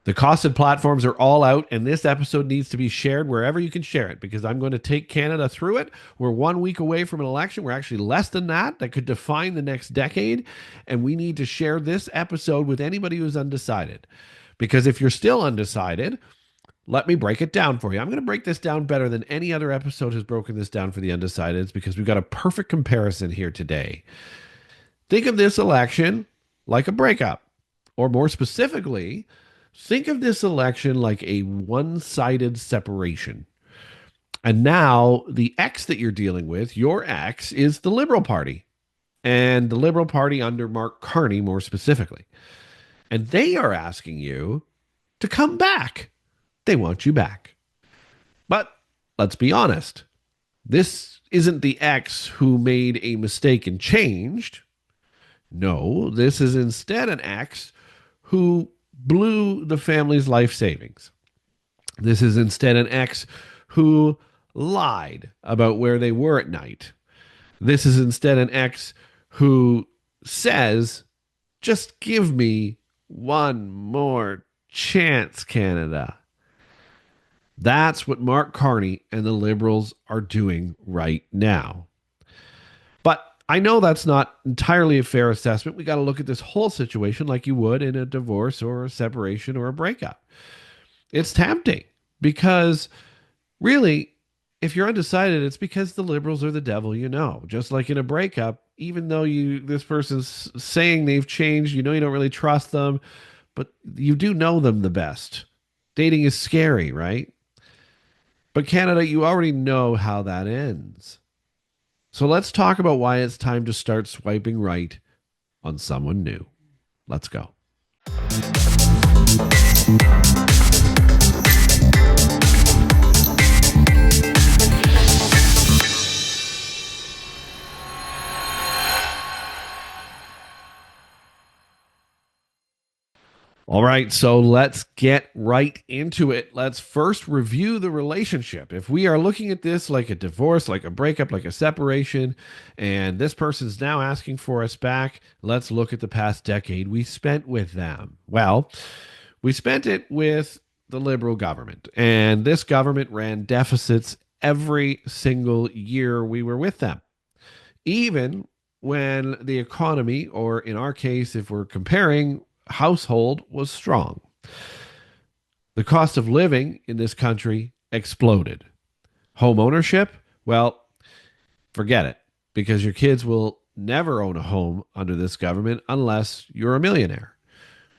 The costed platforms are all out, and this episode needs to be shared wherever you can share it because I'm going to take Canada through it. We're 1 week away from an election. We're actually less than that. That could define the next decade. And we need to share this episode with anybody who's undecided. Because if you're still undecided, let me break it down for you. I'm going to break this down better than any other episode has broken this down for the undecideds because we've got a perfect comparison here today. Think of this election like a breakup, or more specifically, think of this election like a one-sided separation. And now the X that you're dealing with, your X, is the Liberal Party. And the Liberal Party under Mark Carney, more specifically. And they are asking you to come back. They want you back. But let's be honest. This isn't the X who made a mistake and changed. No, this is instead an X who blew the family's life savings. This is instead an ex who lied about where they were at night. This is instead an ex who says, just give me one more chance, Canada. That's what Mark Carney and the Liberals are doing right now. But I know that's not entirely a fair assessment. We got to look at this whole situation like you would in a divorce or a separation or a breakup. It's tempting because really, if you're undecided, it's because the Liberals are the devil you know. Just like in a breakup, even though this person's saying they've changed, you know you don't really trust them, but you do know them the best. Dating is scary, right? But Canada, you already know how that ends. So let's talk about why it's time to start swiping right on someone new. Let's go. All right, so let's get right into it. Let's first review the relationship. If we are looking at this like a divorce, like a breakup, like a separation, and this person's now asking for us back, let's look at the past decade we spent with them. Well, we spent it with the Liberal government, and this government ran deficits every single year we were with them. Even when the economy, or in our case, if we're comparing, household was strong. The cost of living in this country exploded. Home ownership, well, forget it, because your kids will never own a home under this government unless you're a millionaire.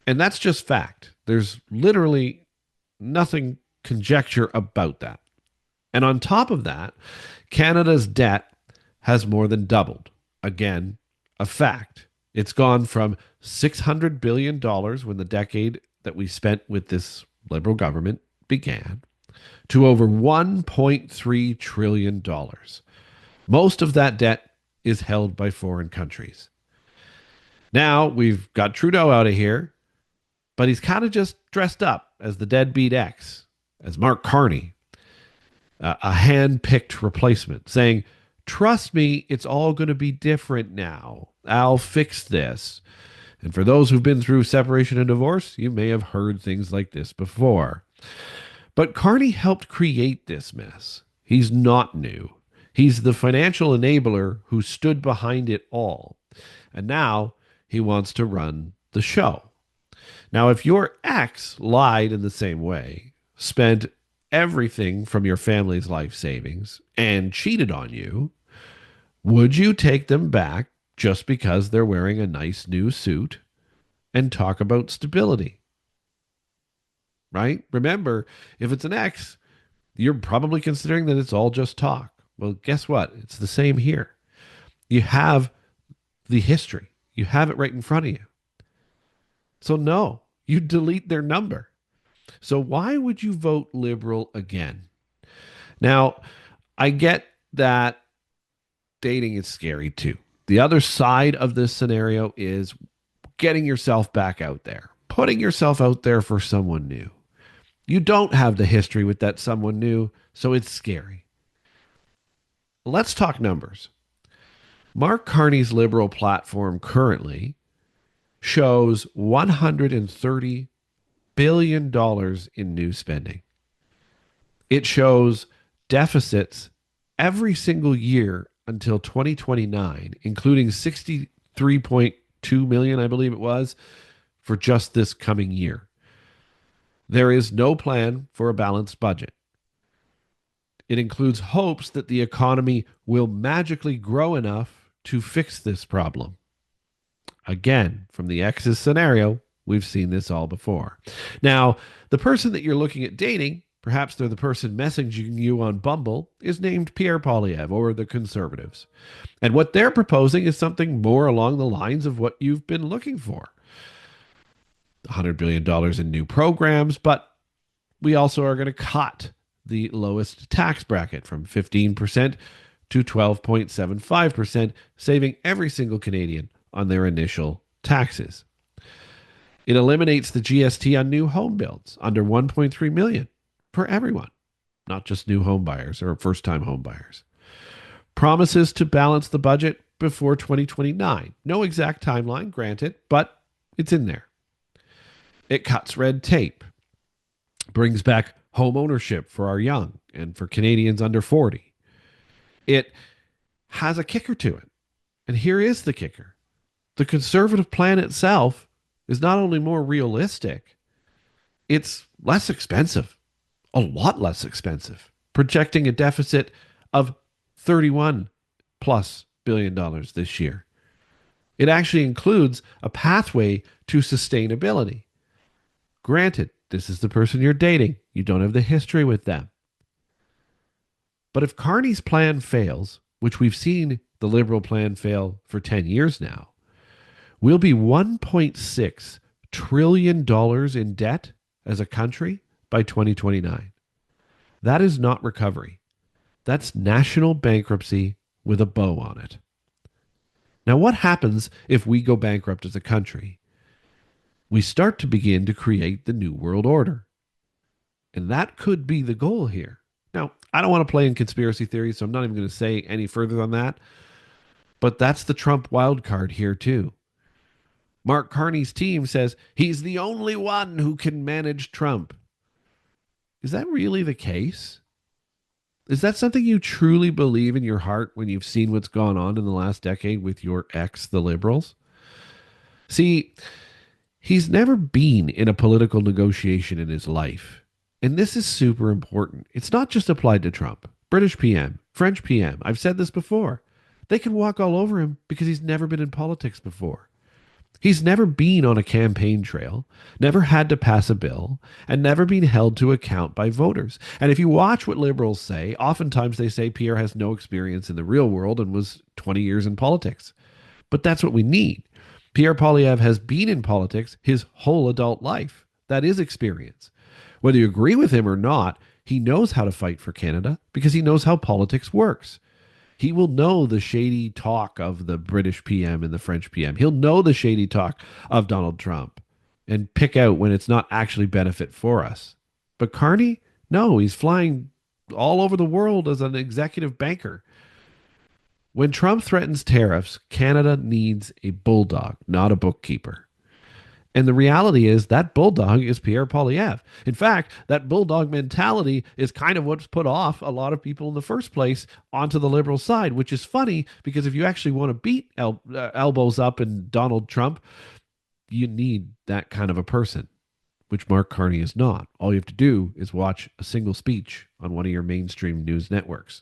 And that's just fact. There's literally nothing conjecture about that. And on top of that, Canada's debt has more than doubled. Again, a fact. It's gone from $600 billion when the decade that we spent with this Liberal government began to over $1.3 trillion. Most of that debt is held by foreign countries. Now we've got Trudeau out of here, but he's kind of just dressed up as the deadbeat ex, as Mark Carney, a hand-picked replacement, saying, trust me, it's all going to be different now. I'll fix this. And for those who've been through separation and divorce, you may have heard things like this before. But Carney helped create this mess. He's not new. He's the financial enabler who stood behind it all. And now he wants to run the show. Now, if your ex lied in the same way, spent everything from your family's life savings, and cheated on you, would you take them back just because they're wearing a nice new suit and talk about stability? Right? Remember, if it's an ex, you're probably considering that it's all just talk. Well, guess what? It's the same here. You have the history. You have it right in front of you. So no, you delete their number. So why would you vote Liberal again? Now, I get that dating is scary too. The other side of this scenario is getting yourself back out there, putting yourself out there for someone new. You don't have the history with that someone new, so it's scary. Let's talk numbers. Mark Carney's Liberal platform currently shows 130 billion in new spending. It shows deficits every single year until 2029, including 63.2 million, I believe it was, for just this coming year. There is no plan for a balanced budget. It includes hopes that the economy will magically grow enough to fix this problem. Again, from the X's scenario, we've seen this all before. Now, the person that you're looking at dating, perhaps they're the person messaging you on Bumble, is named Pierre Poilievre or the Conservatives. And what they're proposing is something more along the lines of what you've been looking for. $100 billion in new programs, but we also are going to cut the lowest tax bracket from 15% to 12.75%, saving every single Canadian on their initial taxes. It eliminates the GST on new home builds under 1.3 million for everyone, not just new home buyers or first-time home buyers. Promises to balance the budget before 2029. No exact timeline, granted, but it's in there. It cuts red tape, brings back home ownership for our young and for Canadians under 40. It has a kicker to it. And here is the kicker. The Conservative plan itself is not only more realistic, it's less expensive, a lot less expensive, projecting a deficit of $31 plus billion this year. It actually includes a pathway to sustainability. Granted, this is the person you're dating. You don't have the history with them. But if Carney's plan fails, which we've seen the Liberal plan fail for 10 years now, we'll be $1.6 trillion in debt as a country by 2029. That is not recovery. That's national bankruptcy with a bow on it. Now, what happens if we go bankrupt as a country? We start to begin to create the New World Order. And that could be the goal here. Now, I don't want to play in conspiracy theories, so I'm not even going to say any further on that. But that's the Trump wild card here, too. Mark Carney's team says he's the only one who can manage Trump. Is that really the case? Is that something you truly believe in your heart when you've seen what's gone on in the last decade with your ex, the Liberals? See, he's never been in a political negotiation in his life. And this is super important. It's not just applied to Trump. British PM, French PM, I've said this before. They can walk all over him because he's never been in politics before. He's never been on a campaign trail, never had to pass a bill, and never been held to account by voters. And if you watch what Liberals say, oftentimes they say Pierre has no experience in the real world and was 20 years in politics. But that's what we need. Pierre Poilievre has been in politics his whole adult life. That is experience. Whether you agree with him or not, he knows how to fight for Canada because he knows how politics works. He will know the shady talk of the British PM and the French PM. He'll know the shady talk of Donald Trump and pick out when it's not actually benefit for us. But Carney, no, he's flying all over the world as an executive banker. When Trump threatens tariffs, Canada needs a bulldog, not a bookkeeper. And the reality is that bulldog is Pierre Poilievre. In fact, that bulldog mentality is kind of what's put off a lot of people in the first place onto the Liberal side, which is funny because if you actually want to beat elbows up in Donald Trump, you need that kind of a person, which Mark Carney is not. All you have to do is watch a single speech on one of your mainstream news networks.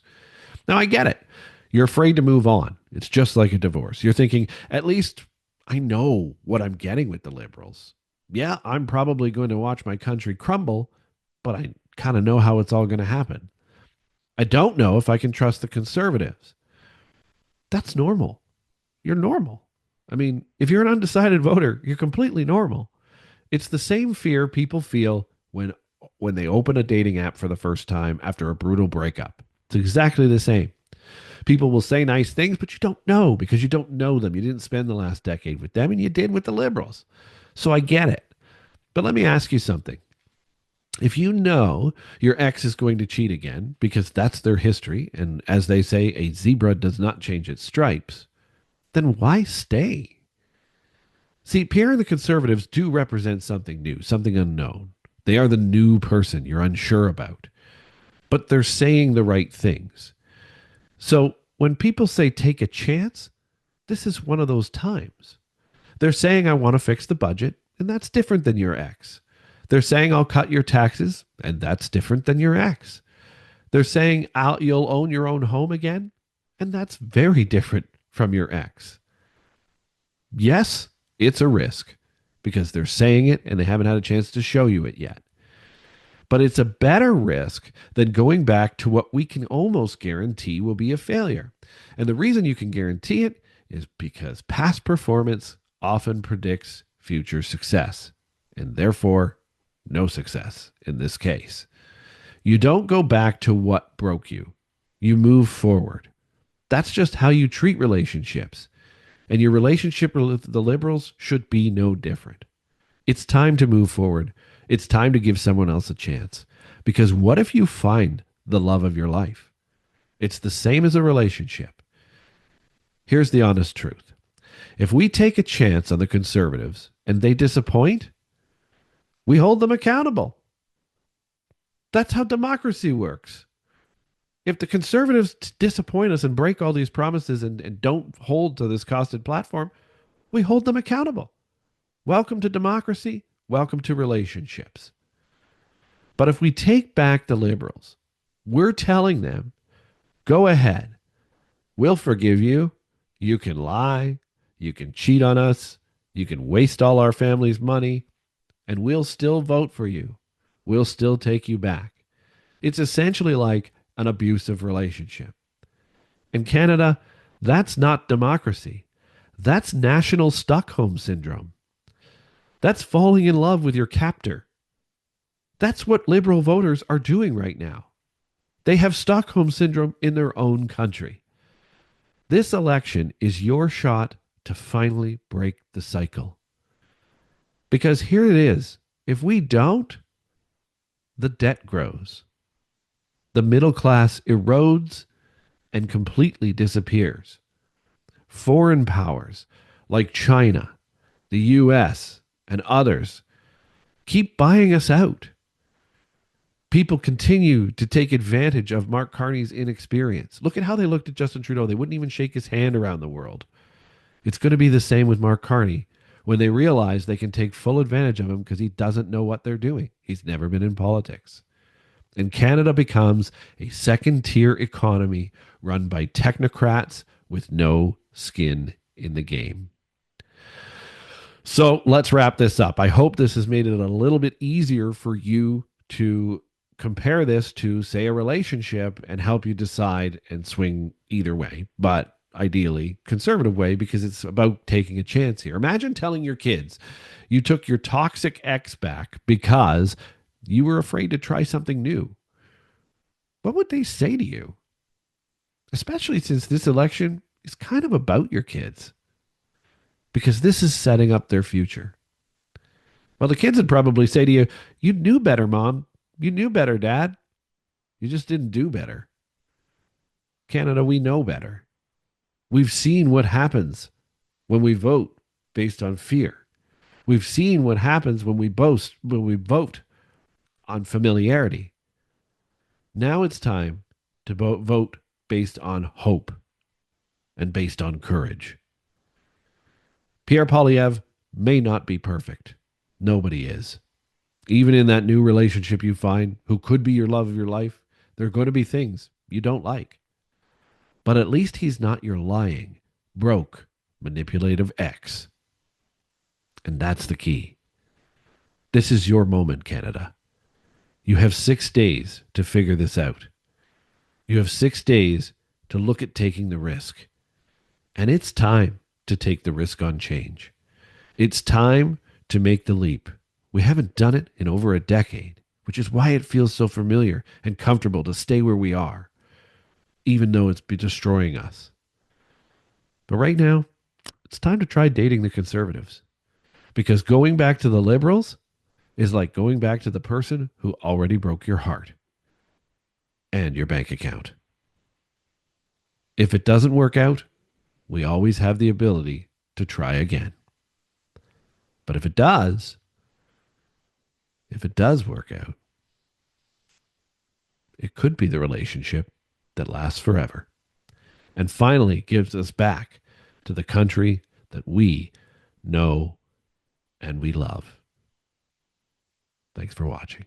Now, I get it. You're afraid to move on. It's just like a divorce. You're thinking, at least I know what I'm getting with the Liberals. Yeah, I'm probably going to watch my country crumble, but I kind of know how it's all going to happen. I don't know if I can trust the Conservatives. That's normal. You're normal. I mean, if you're an undecided voter, you're completely normal. It's the same fear people feel when they open a dating app for the first time after a brutal breakup. It's exactly the same. People will say nice things, but you don't know because you don't know them. You didn't spend the last decade with them, and you did with the Liberals. So I get it. But let me ask you something. If you know your ex is going to cheat again, because that's their history, and as they say, a zebra does not change its stripes, then why stay? See, Pierre and the Conservatives do represent something new, something unknown. They are the new person you're unsure about, but they're saying the right things. So when people say take a chance, this is one of those times. They're saying, I want to fix the budget, and that's different than your ex. They're saying, I'll cut your taxes, and that's different than your ex. They're saying, you'll own your own home again, and that's very different from your ex. Yes, it's a risk because they're saying it and they haven't had a chance to show you it yet. But it's a better risk than going back to what we can almost guarantee will be a failure. And the reason you can guarantee it is because past performance often predicts future success, and therefore no success in this case. You don't go back to what broke you. You move forward. That's just how you treat relationships. And your relationship with the Liberals should be no different. It's time to move forward. It's time to give someone else a chance. Because what if you find the love of your life? It's the same as a relationship. Here's the honest truth. If we take a chance on the Conservatives and they disappoint, we hold them accountable. That's how democracy works. If the Conservatives disappoint us and break all these promises and don't hold to this costed platform, we hold them accountable. Welcome to democracy. Welcome to relationships. But if we take back the Liberals, we're telling them, go ahead. We'll forgive you. You can lie. You can cheat on us. You can waste all our family's money. And we'll still vote for you. We'll still take you back. It's essentially like an abusive relationship. In Canada, that's not democracy. That's national Stockholm syndrome. That's falling in love with your captor. That's what Liberal voters are doing right now. They have Stockholm syndrome in their own country. This election is your shot to finally break the cycle. Because here it is. If we don't, the debt grows. The middle class erodes and completely disappears. Foreign powers like China, the US, and others keep buying us out. People continue to take advantage of Mark Carney's inexperience. Look at how they looked at Justin Trudeau. They wouldn't even shake his hand around the world. It's going to be the same with Mark Carney when they realize they can take full advantage of him because he doesn't know what they're doing. He's never been in politics. And Canada becomes a second-tier economy run by technocrats with no skin in the game. So let's wrap this up. I hope this has made it a little bit easier for you to compare this to, say, a relationship and help you decide and swing either way, but ideally conservative way, because it's about taking a chance here. Imagine telling your kids you took your toxic ex back because you were afraid to try something new. What would they say to you? Especially since this election is kind of about your kids, because this is setting up their future. Well, the kids would probably say to you, you knew better, Mom. You knew better, Dad. You just didn't do better. Canada, we know better. We've seen what happens when we vote based on fear. We've seen what happens when we vote on familiarity. Now it's time to vote based on hope and based on courage. Pierre Poilievre may not be perfect. Nobody is. Even in that new relationship you find, who could be your love of your life, there are going to be things you don't like. But at least he's not your lying, broke, manipulative ex. And that's the key. This is your moment, Canada. You have 6 days to figure this out. You have 6 days to look at taking the risk. And it's time to take the risk on change. It's time to make the leap. We haven't done it in over a decade, which is why it feels so familiar and comfortable to stay where we are, even though it's destroying us. But right now, it's time to try dating the Conservatives, because going back to the Liberals is like going back to the person who already broke your heart and your bank account. If it doesn't work out, we always have the ability to try again. But if it does work out, it could be the relationship that lasts forever and finally gives us back to the country that we know and we love. Thanks for watching.